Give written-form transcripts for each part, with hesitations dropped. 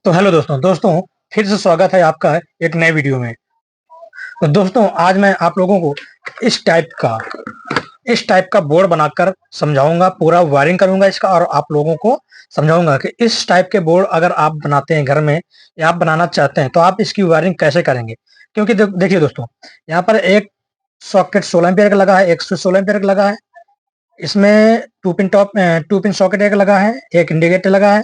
तो हेलो दोस्तों फिर से स्वागत है आपका एक नए वीडियो में। तो दोस्तों आज मैं आप लोगों को इस टाइप का इस टाइप का बोर्ड बनाकर समझाऊंगा, पूरा वायरिंग करूंगा इसका और आप लोगों को समझाऊंगा कि इस टाइप के बोर्ड अगर आप बनाते हैं घर में या आप बनाना चाहते हैं तो आप इसकी वायरिंग कैसे करेंगे। क्योंकि देखिए दोस्तों, यहाँ पर एक सॉकेट 16 एम्पियर का लगा है, एक स्विच 16 एम्पियर का लगा है। इसमें टू पिन सॉकेट एक लगा है, एक इंडिकेटर लगा है,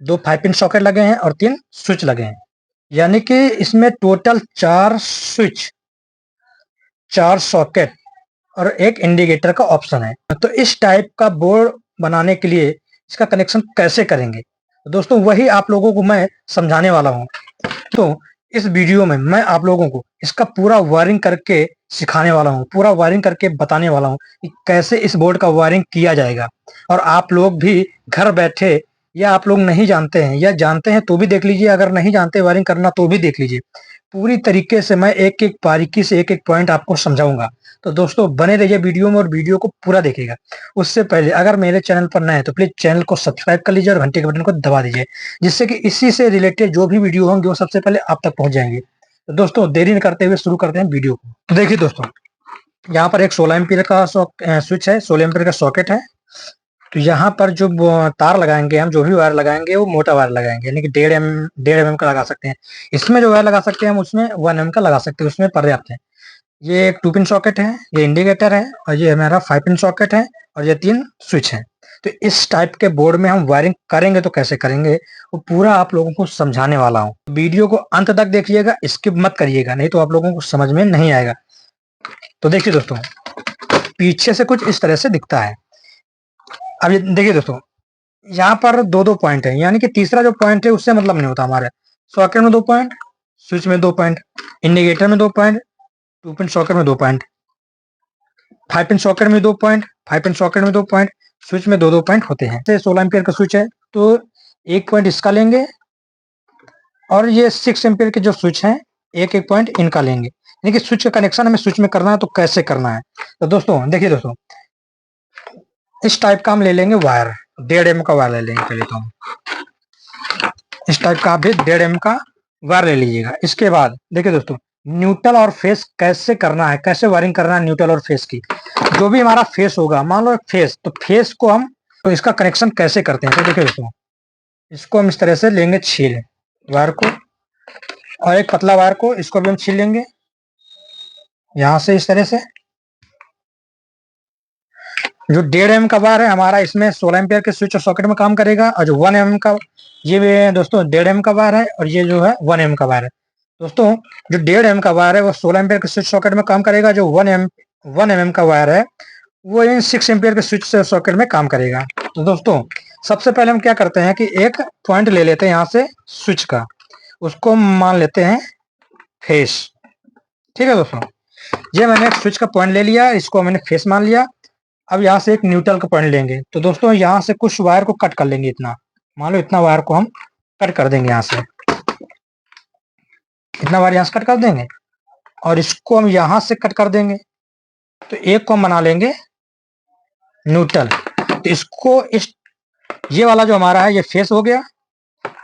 दो 5 पिन सॉकेट लगे हैं और 3 स्विच लगे हैं। यानी कि इसमें टोटल 4 स्विच, 4 सॉकेट और एक इंडिकेटर का ऑप्शन है। तो इस टाइप का बोर्ड बनाने के लिए इसका कनेक्शन कैसे करेंगे तो दोस्तों वही आप लोगों को मैं समझाने वाला हूँ। तो इस वीडियो में मैं आप लोगों को इसका पूरा वायरिंग करके सिखाने वाला हूँ, पूरा वायरिंग करके बताने वाला हूँ कि कैसे इस बोर्ड का वायरिंग किया जाएगा। और आप लोग भी घर बैठे, या आप लोग नहीं जानते हैं या जानते हैं तो भी देख लीजिए, अगर नहीं जानते वायरिंग करना तो भी देख लीजिए। पूरी तरीके से मैं एक एक बारीकी से एक एक पॉइंट आपको समझाऊंगा। तो दोस्तों बने रहिए वीडियो में और वीडियो को पूरा देखिएगा। उससे पहले अगर मेरे चैनल पर नए हैं तो प्लीज चैनल को सब्सक्राइब कर लीजिए और घंटे के बटन को दबा दीजिए, जिससे कि इसी से रिलेटेड जो भी वीडियो होंगे वो सबसे पहले आप तक पहुंच जाएंगे। तो दोस्तों देरी न करते हुए शुरू करते हैं वीडियो को। तो देखिए दोस्तों, यहाँ पर एक 16 एम्पीयर का स्विच है, 16 एम्पीयर का सॉकेट है। तो यहाँ पर जो तार लगाएंगे, हम जो भी वायर लगाएंगे वो मोटा वायर लगाएंगे, यानी कि 1.5 mm का लगा सकते हैं। इसमें जो वायर लगा सकते हैं हम उसमें 1 mm का लगा सकते हैं, उसमें पर्याप्त है। ये एक 2 पिन सॉकेट है, ये इंडिकेटर है और ये हमारा 5 पिन सॉकेट है और ये 3 स्विच है। तो इस टाइप के बोर्ड में हम वायरिंग करेंगे तो कैसे करेंगे वो पूरा आप लोगों को समझाने वाला हूँ। वीडियो को अंत तक देखिएगा, स्किप मत करिएगा, नहीं तो आप लोगों को समझ में नहीं आएगा। तो देखिए दोस्तों, पीछे से कुछ इस तरह से दिखता है। अब ये देखिए दोस्तों, यहाँ पर दो दो पॉइंट है, यानी कि तीसरा जो पॉइंट है उससे मतलब नहीं होता हमारे। सॉकेट में 2 पॉइंट, स्विच में 2 पॉइंट, इंडिकेटर में 2 पॉइंट, 2 पिन सॉकेट में 2 पॉइंट, 5 पिन सॉकेट में 2 पॉइंट, 5 पिन सॉकेट में 2 पॉइंट, स्विच में 2 पॉइंट होते हैं। 16 एम्पियर का स्विच है तो 1 पॉइंट इसका लेंगे और ये 6 एम्पियर के जो स्विच है एक एक पॉइंट इनका लेंगे। यानी कि स्विच का कनेक्शन हमें स्विच में करना है तो कैसे करना है। तो दोस्तों देखिए दोस्तों, इस टाइप का हम ले लेंगे वायर, 1.5 mm का वायर ले लेंगे पहले तो हम। इस टाइप का आप भी 1.5 mm का वायर ले लीजिएगा। इसके बाद देखिए दोस्तों, न्यूट्रल और फेस कैसे करना है, कैसे वायरिंग करना है न्यूट्रल और फेस की। जो भी हमारा फेस होगा, मान लो फेस, तो फेस को हम, तो इसका कनेक्शन कैसे करते हैं। तो देखिए दोस्तों, इसको हम इस तरह से लेंगे छील वायर को, और एक पतला वायर को इसको भी हम छील लेंगे यहाँ से इस तरह से। जो 1.5 mm का वायर है हमारा, इसमें 16 एम्पियर के स्विच और सॉकेट में काम करेगा। और जो 1 mm का, ये भी दोस्तों 1.5 mm का वायर है और ये जो है 1 mm का वायर है। दोस्तों जो 1.5 mm का वायर है वो 16 एम्पियर के स्विच सॉकेट में काम करेगा। जो 1 mm का वायर है वो इन 6 एम्पियर के स्विच सॉकेट में काम करेगा। तो दोस्तों सबसे पहले हम क्या करते हैं कि एक पॉइंट ले लेते हैं यहाँ से स्विच का, उसको मान लेते हैं फेस। ठीक है दोस्तों, ये मैंने एक स्विच का पॉइंट ले लिया, इसको मैंने फेस मान लिया। अब यहाँ से एक न्यूट्रल का पॉइंट लेंगे। तो दोस्तों यहाँ से कुछ वायर को कट कर लेंगे, इतना मान लो, इतना वायर को हम कट कर देंगे यहाँ से, इतना वायर यहाँ से कट कर देंगे और इसको हम यहाँ से कट कर देंगे। तो एक को हम बना लेंगे न्यूट्रल। तो इसको ये वाला जो हमारा है ये फेस हो गया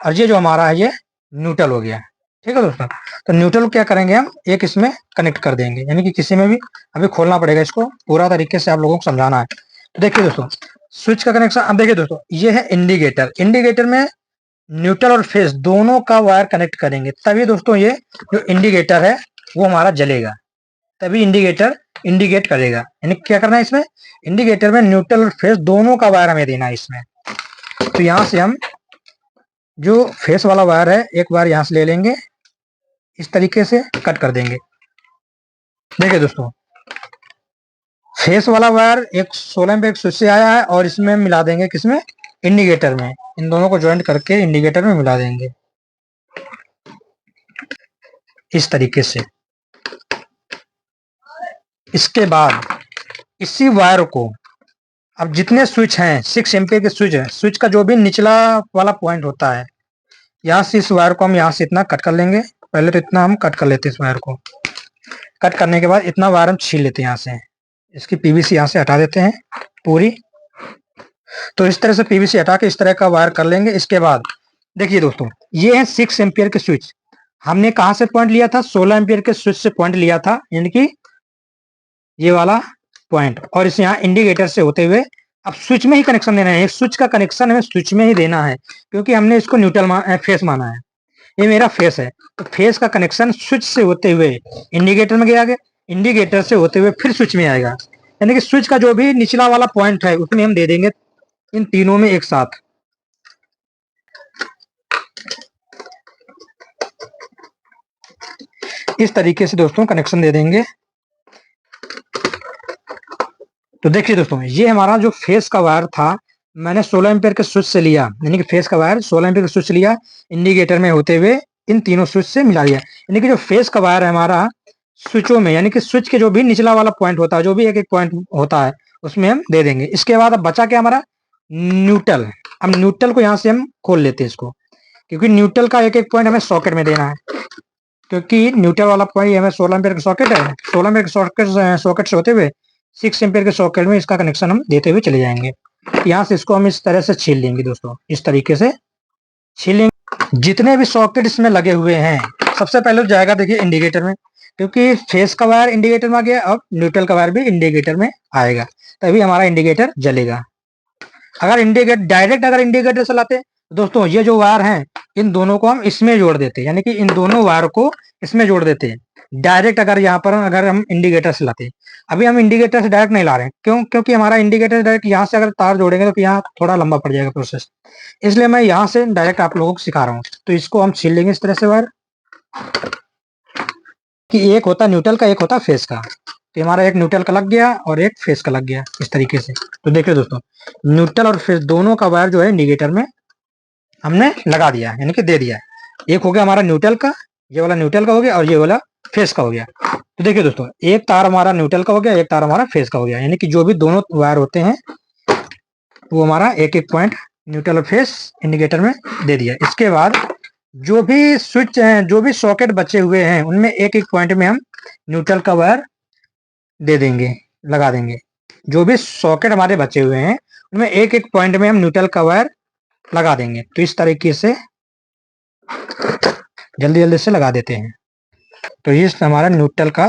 और ये जो हमारा है ये न्यूट्रल हो गया। ठीक है दोस्तों, तो न्यूट्रल क्या करेंगे, हम एक इसमें कनेक्ट कर देंगे, यानी कि किसी में भी अभी खोलना पड़ेगा, इसको पूरा तरीके से आप लोगों को समझाना है। तो देखिए दोस्तों, स्विच का कनेक्शन, अब देखिए दोस्तों, ये है इंडिकेटर। इंडिकेटर में न्यूट्रल और फेस दोनों का वायर कनेक्ट करेंगे, तभी दोस्तों ये जो इंडिकेटर है वो हमारा जलेगा, तभी इंडिकेटर इंडिकेट करेगा। यानी क्या करना है, इसमें इंडिकेटर में न्यूट्रल और फेस दोनों का वायर हमें देना है इसमें। तो यहाँ से हम जो फेस वाला वायर है एक बार यहाँ से ले लेंगे, इस तरीके से कट कर देंगे। देखिए दोस्तों, फेस वाला वायर एक 16 एम्पीयर स्विच से आया है और इसमें मिला देंगे, किसमें, इंडिकेटर में। इन दोनों को ज्वाइंट करके इंडिकेटर में मिला देंगे इस तरीके से। इसके बाद इसी वायर को, अब जितने स्विच हैं 6 एम्पीयर के स्विच है, स्विच का जो भी निचला वाला पॉइंट होता है, यहाँ से इस वायर को हम यहाँ से इतना कट कर लेंगे। पहले तो इतना हम कट कर लेते हैं, इस वायर को कट करने के बाद इतना वायर हम छील लेते हैं यहाँ से, इसकी पीवीसी यहाँ से हटा देते हैं पूरी। तो इस तरह से पीवीसी हटा के इस तरह का वायर कर लेंगे। इसके बाद देखिए दोस्तों, ये है 6 एम्पियर के स्विच। हमने कहाँ से पॉइंट लिया था? 16 एम्पियर के स्विच से पॉइंट लिया था, यानी कि ये वाला पॉइंट, और इसे यहाँ इंडिकेटर से होते हुए अब स्विच में ही कनेक्शन देना है। स्विच का कनेक्शन हमें स्विच में ही देना है, क्योंकि हमने इसको न्यूट्रल फेस माना है। ये मेरा फेस है, तो फेस का कनेक्शन स्विच से होते हुए इंडिकेटर में गया, इंडिकेटर से होते हुए फिर स्विच में आएगा। यानी कि स्विच का जो भी निचला वाला पॉइंट है उसमें हम दे देंगे इन तीनों में एक साथ। इस तरीके से दोस्तों कनेक्शन दे देंगे। तो देखिए दोस्तों, ये हमारा जो फेस का वायर था, मैंने 16 एम्पियर के स्विच से लिया, यानी कि फेस का वायर 16 एम्पियर के स्विच से लिया, इंडिकेटर में होते हुए इन तीनों स्विच से मिला दिया। यानी कि जो फेस का वायर है हमारा स्विचों में, यानी कि स्विच के जो भी निचला वाला पॉइंट होता है, जो भी एक एक पॉइंट होता है उसमें हम दे देंगे। इसके बाद अब बचा क्या हमारा? न्यूट्रल। अब न्यूट्रल को यहाँ से हम खोल लेते हैं इसको, क्योंकि न्यूट्रल का एक एक पॉइंट हमें सॉकेट में देना है। क्योंकि न्यूट्रल वाला पॉइंट हमें 16 एम्पियर का सॉकेट है, 16 एम्पियर के सॉकेट से होते हुए 6 एम्पियर के सॉकेट में इसका कनेक्शन हम देते हुए चले जाएंगे। यहाँ से इसको हम इस तरह से छील लेंगे दोस्तों, इस तरीके से छील लेंगे। जितने भी सॉकेट इसमें लगे हुए हैं, सबसे पहले तो जाएगा देखिए इंडिकेटर में, क्योंकि फेस का वायर इंडिकेटर में आ गया, अब न्यूट्रल का वायर भी इंडिकेटर में आएगा, तभी हमारा इंडिकेटर जलेगा। अगर इंडिकेटर डायरेक्ट अगर इंडिकेटर चलाते तो दोस्तों ये जो वायर हैं इन दोनों को हम इसमें जोड़ देते, यानी कि इन दोनों वायर को इसमें जोड़ देते हैं डायरेक्ट। अगर यहाँ पर अगर हम इंडिकेटर से लाते, अभी हम इंडिकेटर से डायरेक्ट नहीं ला रहे हैं, क्यों? क्योंकि हमारा इंडिकेटर डायरेक्ट यहाँ से अगर तार जोड़ेंगे तो यहाँ थोड़ा लंबा पड़ जाएगा प्रोसेस, इसलिए मैं यहाँ से डायरेक्ट आप लोगों को सिखा रहा हूँ। तो इसको हम छील लेंगे इस तरह से वायर, कि एक होता न्यूट्रल का, एक होता फेस का। तो हमारा एक न्यूट्रल का लग गया और एक फेस का लग गया इस तरीके से। तो देखिए दोस्तों, न्यूट्रल और फेस दोनों का वायर जो है इंडिकेटर में हमने लगा दिया, यानी कि दे दिया। एक हो गया हमारा न्यूट्रल का, ये वाला न्यूट्रल का हो गया, और ये वाला फेस का हो गया। तो देखिए दोस्तों, एक तार हमारा न्यूट्रल का हो गया, एक तार हमारा फेस का हो गया, यानी कि जो भी दोनों वायर होते हैं वो हमारा एक एक पॉइंट न्यूट्रल और फेस इंडिकेटर में दे दिया। इसके बाद जो भी स्विच जो भी सॉकेट बचे हुए हैं उनमें एक एक पॉइंट में हम न्यूट्रल का वायर दे देंगे, लगा देंगे। जो भी सॉकेट हमारे बचे हुए हैं उनमें एक एक पॉइंट में हम न्यूट्रल का वायर लगा देंगे। तो इस तरीके से जल्दी जल्दी से लगा देते हैं। तो ये हमारा न्यूट्रल का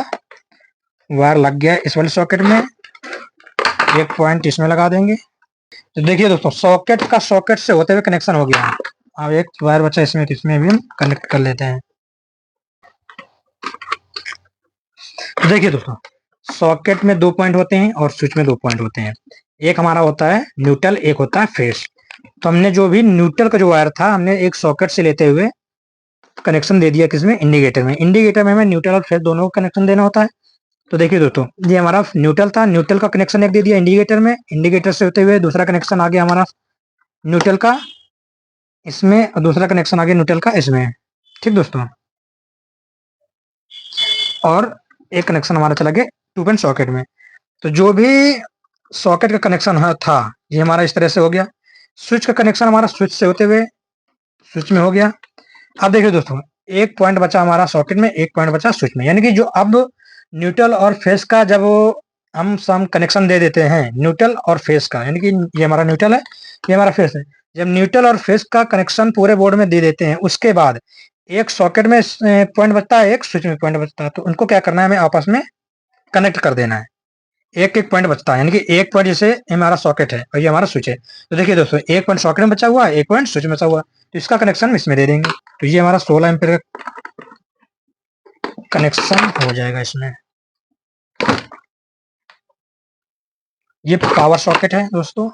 वायर लग गया इस वाले सॉकेट में, एक पॉइंट इसमें लगा देंगे। तो देखिए दोस्तों, सॉकेट का सॉकेट से होते हुए कनेक्शन हो गया। अब एक वायर बचा इसमें, तो इसमें भी हम कनेक्ट कर लेते हैं। तो देखिए दोस्तों, सॉकेट में 2 पॉइंट होते हैं और स्विच में 2 पॉइंट होते हैं। एक हमारा होता है न्यूट्रल, एक होता है फेस। तो हमने जो भी न्यूट्रल का जो वायर था हमने एक सॉकेट से लेते हुए कनेक्शन दे दिया किसमें? इंडिकेटर में। इंडिकेटर में हमें न्यूट्रल और फेस दोनों को कनेक्शन देना होता है। तो देखिए दोस्तों, ये हमारा न्यूट्रल था, न्यूट्रल का कनेक्शन एक दे दिया इंडिकेटर में, इंडिकेटर से होते हुए दूसरा कनेक्शन आ गया हमारा न्यूट्रल का इसमें, और दूसरा कनेक्शन आ गया न्यूट्रल का इसमें। ठीक दोस्तों, और एक कनेक्शन हमारा चला गया 2 पिन सॉकेट में। तो जो भी सॉकेट का कनेक्शन था ये हमारा इस तरह से हो गया। स्विच का कनेक्शन हमारा स्विच से होते हुए स्विच में हो गया। अब देखिए दोस्तों, एक पॉइंट बचा हमारा सॉकेट में, एक पॉइंट बचा स्विच में, यानी कि जो अब न्यूट्रल और फेस का जब हम सम कनेक्शन दे देते हैं न्यूट्रल और फेस का, यानी कि ये हमारा न्यूट्रल है, ये हमारा फेस है। जब न्यूट्रल और फेस का कनेक्शन पूरे बोर्ड में दे देते हैं, उसके बाद एक सॉकेट में पॉइंट बचता है, एक स्विच में पॉइंट बचता है। तो उनको क्या करना है? हमें आपस में कनेक्ट कर देना है। एक एक पॉइंट बचता है, यानी कि एक पॉइंट जैसे हमारा सॉकेट है और ये हमारा स्विच है। तो देखिए दोस्तों, एक पॉइंट सॉकेट में बचा हुआ है, एक पॉइंट स्विच में बचा हुआ है, तो इसका कनेक्शन इसमें दे देंगे। तो ये हमारा 16 एम्पीयर का कनेक्शन हो जाएगा इसमें। ये पावर सॉकेट है दोस्तों,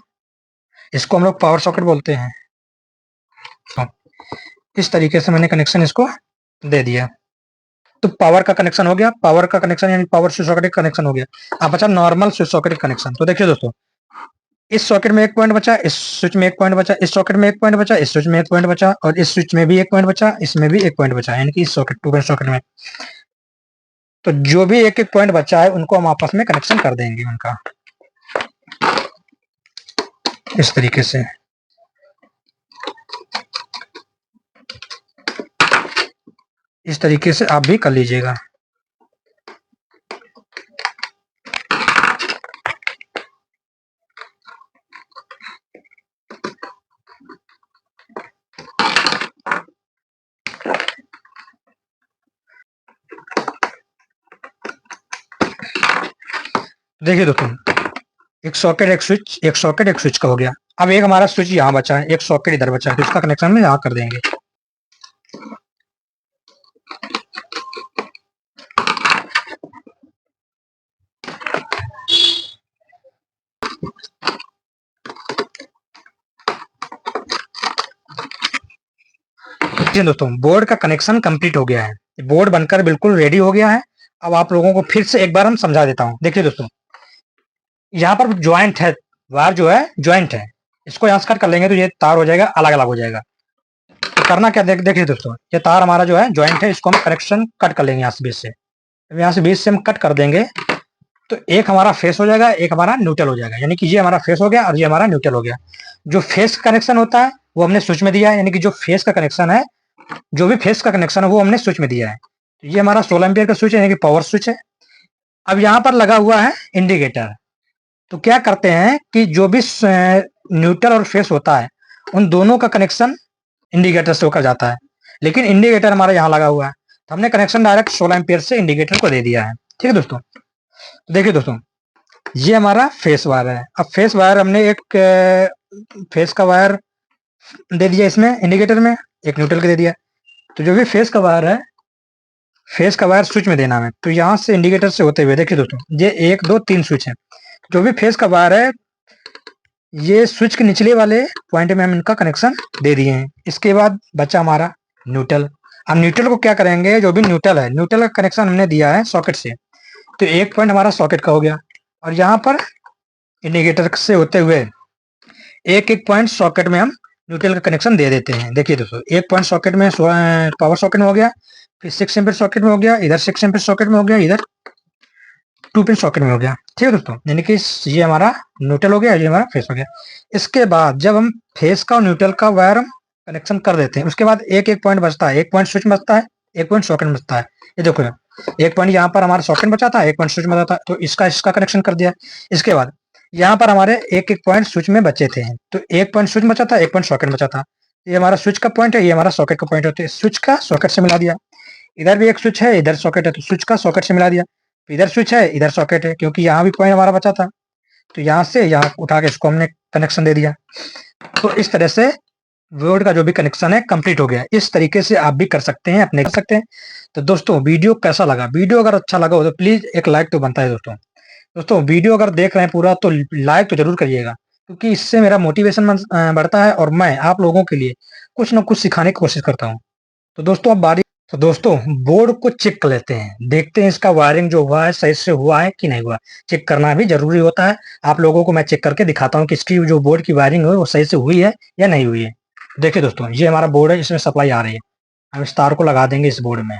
इसको हम लोग पावर सॉकेट बोलते हैं। तो इस तरीके से मैंने कनेक्शन इसको दे दिया। तो पावर का कनेक्शन हो गया, पावर का कनेक्शन यानी पावर स्विच सॉकेट का कनेक्शन हो गया। अब बचा नॉर्मल स्विच सॉकेट कनेक्शन। तो देखिए दोस्तों, इस सॉकेट में एक पॉइंट बचा, इस स्विच में एक पॉइंट बचा, इस सॉकेट में एक पॉइंट बचा, इस स्विच में एक पॉइंट बचा, और इस स्विच में भी एक पॉइंट बचा, इसमें भी एक पॉइंट बचा, यानी कि इस सॉकेट 2 पिन सॉकेट में। तो जो भी एक एक पॉइंट बचा है उनको हम आपस में कनेक्शन कर देंगे उनका, इस तरीके से। इस तरीके से आप भी कर लीजिएगा। देखिए दोस्तों, एक सॉकेट एक स्विच, एक सॉकेट एक स्विच का हो गया। अब एक हमारा स्विच यहाँ बचा है, एक सॉकेट इधर बचा है, तो इसका कनेक्शन हम यहाँ कर देंगे। दोस्तों, बोर्ड का कनेक्शन कंप्लीट हो गया है, बोर्ड बनकर बिल्कुल रेडी हो गया है। अब आप लोगों को फिर से एक बार हम समझा देता हूँ। देखिए दोस्तों, यहाँ पर ज्वाइंट है, वायर जो है ज्वाइंट है, इसको यहाँ से कट कर लेंगे तो ये तार हो जाएगा, अलग अलग हो जाएगा। तो करना क्या, देखिए दोस्तों, ये तार हमारा जो है ज्वाइंट है, इसको हम कनेक्शन कट कर लेंगे यहाँ से बीच से। यहाँ से बीच से हम कट कर देंगे तो एक हमारा फेस हो जाएगा, एक हमारा न्यूट्रल हो जाएगा। यानी कि ये हमारा फेस हो गया और ये हमारा न्यूट्रल हो गया। जो फेस का कनेक्शन होता है वो हमने स्विच में दिया है, यानी कि जो फेस का कनेक्शन है, जो भी फेस का कनेक्शन है वो हमने स्विच में दिया है। तो ये हमारा 16 एम्पियर का स्विच है, यानी कि पावर स्विच है। अब यहाँ पर लगा हुआ है इंडिकेटर। तो क्या करते हैं कि जो भी न्यूट्रल और फेस होता है उन दोनों का कनेक्शन इंडिकेटर से होकर जाता है, लेकिन इंडिकेटर हमारा यहाँ लगा हुआ है, तो हमने कनेक्शन डायरेक्ट 16 एम्पियर से इंडिकेटर को दे दिया है। ठीक है दोस्तों, तो देखिए दोस्तों, ये हमारा फेस वायर है। अब फेस वायर हमने एक फेस का वायर दे दिया इसमें इंडिकेटर में, एक न्यूट्रल का दे दिया। तो जो भी फेस का वायर है, फेस का वायर स्विच में देना है। तो यहाँ से इंडिकेटर से होते हुए देखिए दोस्तों, ये 1 2 3 स्विच है। जो भी फेस का वायर है, ये स्विच के निचले वाले पॉइंट में हम इनका कनेक्शन दे दिए हैं। इसके बाद बचा हमारा न्यूट्रल। अब न्यूट्रल को क्या करेंगे, जो भी न्यूट्रल है, न्यूट्रल का कनेक्शन हमने दिया है सॉकेट से, तो एक पॉइंट हमारा सॉकेट का हो गया और यहाँ पर इंडिकेटर से होते हुए एक एक पॉइंट सॉकेट में हम न्यूट्रल का कनेक्शन दे देते हैं। देखिए दोस्तों, एक पॉइंट सॉकेट में पावर सॉकेट में हो गया, फिर 6 एम्पीयर सॉकेट में हो गया, इधर 6 एम्पीयर सॉकेट में हो गया, इधर 2 पिन सॉकेट में हो गया। ठीक है दोस्तों, यानी कि ये हमारा न्यूट्रल हो गया, ये हमारा फेस हो गया। इसके बाद जब हम फेस का और न्यूट्रल का वायर हम कनेक्शन कर देते हैं, उसके बाद एक एक पॉइंट बचता है, एक पॉइंट स्विच में बचता है, एक पॉइंट सॉकेट में बचता है। ये देखो, एक पॉइंट यहाँ पर हमारा सॉकेट बचा था, एक पॉइंट स्विच में बचा था, तो इसका कनेक्शन कर दिया। इसके बाद यहाँ पर हमारे एक एक पॉइंट स्विच में बचे थे, तो एक पॉइंट स्विच बचा था, एक पॉइंट सॉकेट बचा था। ये हमारा स्विच का पॉइंट है, ये हमारा सॉकेट का पॉइंट है, स्विच का सॉकेट से मिला दिया। इधर भी एक स्विच है, इधर सॉकेट है, तो स्विच का सॉकेट से मिला दिया। इधर स्विच है, इधर सॉकेट है, क्योंकि यहाँ भी पॉइंट हमारा बचा था, तो यहाँ से यहाँ उठा के इसको हमने कनेक्शन दे दिया। तो इस तरह से बोर्ड का जो भी कनेक्शन है कंप्लीट हो गया। इस तरीके से आप भी कर सकते हैं, अपने कर सकते हैं। तो दोस्तों, वीडियो कैसा लगा? वीडियो अगर अच्छा लगा हो तो प्लीज एक लाइक तो बनता है दोस्तों। दोस्तों, वीडियो अगर देख रहे हैं पूरा तो लाइक तो जरूर करिएगा, क्योंकि इससे मेरा मोटिवेशन बढ़ता है और मैं आप लोगों के लिए कुछ ना कुछ सिखाने की कोशिश करता हूँ। तो दोस्तों, अब बारी, तो दोस्तों बोर्ड को चेक कर लेते हैं, देखते हैं इसका वायरिंग जो हुआ है सही से हुआ है कि नहीं हुआ। चेक करना भी जरूरी होता है। आप लोगों को मैं चेक करके दिखाता हूँ कि इसकी जो बोर्ड की वायरिंग है वो सही से हुई है या नहीं हुई है। देखिए दोस्तों, ये हमारा बोर्ड है, इसमें सप्लाई आ रही है। हम इस तार को लगा देंगे इस बोर्ड में।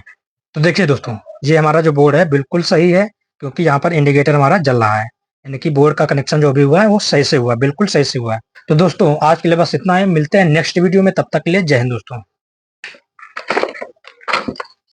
तो देखिए दोस्तों, ये हमारा जो बोर्ड है बिल्कुल सही है, क्योंकि यहाँ पर इंडिकेटर हमारा जल रहा है, यानी कि बोर्ड का कनेक्शन जो भी हुआ है वो सही से हुआ है, बिल्कुल सही से हुआ है। तो दोस्तों, आज के लिए बस इतना है। मिलते हैं नेक्स्ट वीडियो में, तब तक के लिए जय हिंद दोस्तों।